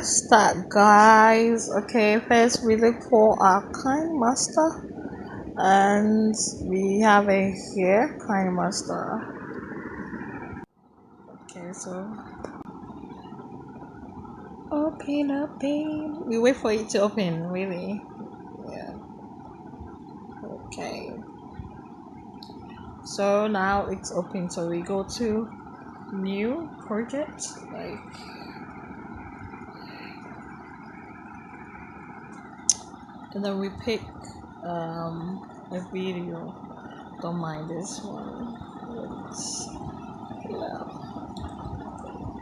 let's start, guys. Okay, first we look for our kind master, and we have it here, kind master. Okay, so open. We wait for it to open, really. Yeah. Okay. So now it's open. So we go to new project, and then we pick a video. Don't mind this one. Let's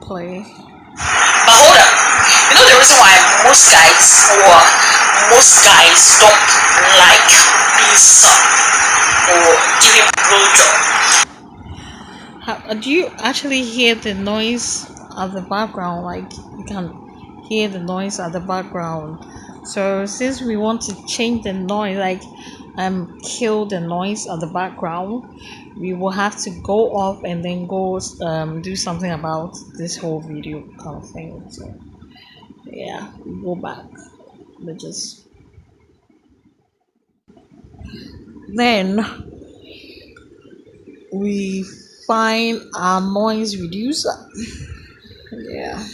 play. But hold up, you know the reason why most guys don't like being sucked or giving blowjob? Do you actually hear the noise at the background? Like, you can hear the noise at the background. So since we want to change the noise, like kill the noise at the background, we will have to go off and then go do something about this whole video kind of thing. So yeah, we go back. But just then we find our noise reducer. Yeah,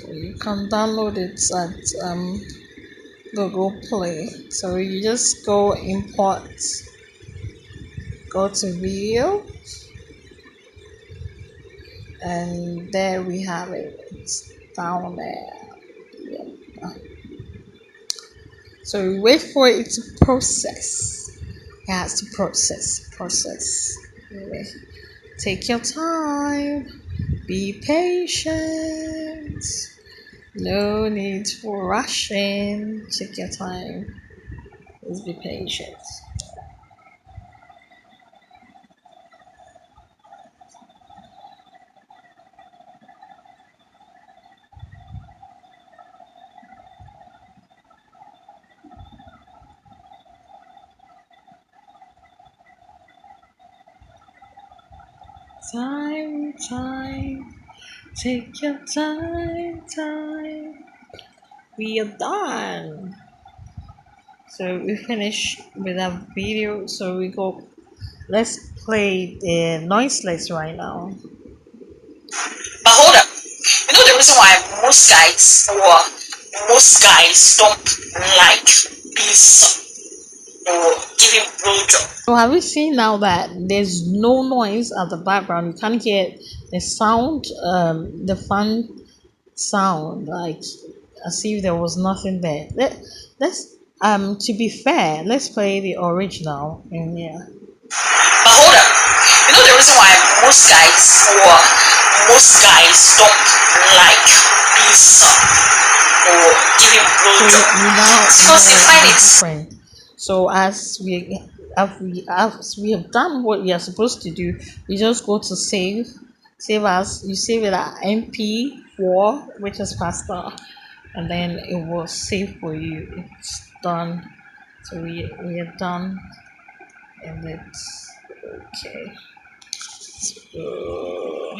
you can download it at Google Play. So you just go import, go to video, and there we have it. It's down there. Yeah. So we wait for it to process. It has to process. Really. Take your time. Be patient. No need for rushing. Take your time. Just be patient. Time. Take your time. We are done. So we finish with our video. So we go. Let's play the noiseless right now. But hold up, you know the reason why most guys don't like being sucked or giving blowjob? So have you seen now that there's no noise at the background? You can't hear the sound, the fan sound, like as if there was nothing there. Let's to be fair, let's play the original. And yeah. But hold up, you know the reason why most guys don't like being sucked or giving blowjob? Because they find it different. So as we have done what we are supposed to do, we just go to save as. You save it at MP4, which is faster, and then it will save for you. It's done. So we are done, and it's okay. So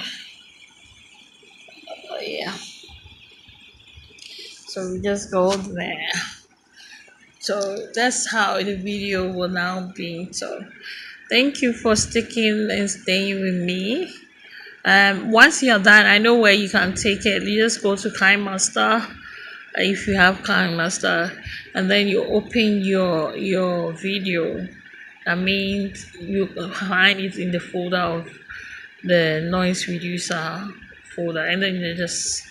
yeah. So we just go there. So that's how the video will now be. So thank you for sticking and staying with me. Once you're done, I know where you can take it. You just go to KineMaster, if you have KineMaster, and then you open your video. That means you find it in the folder of the noise reducer folder, and then you just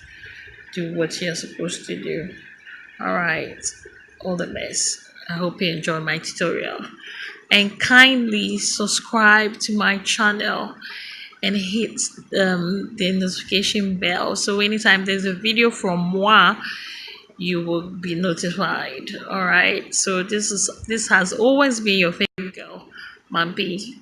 do what you're supposed to do. All right, all the best. I hope you enjoyed my tutorial, and kindly subscribe to my channel and hit the notification bell, so anytime there's a video from moi, you will be notified. All right, so this has always been your favorite girl, Mampi.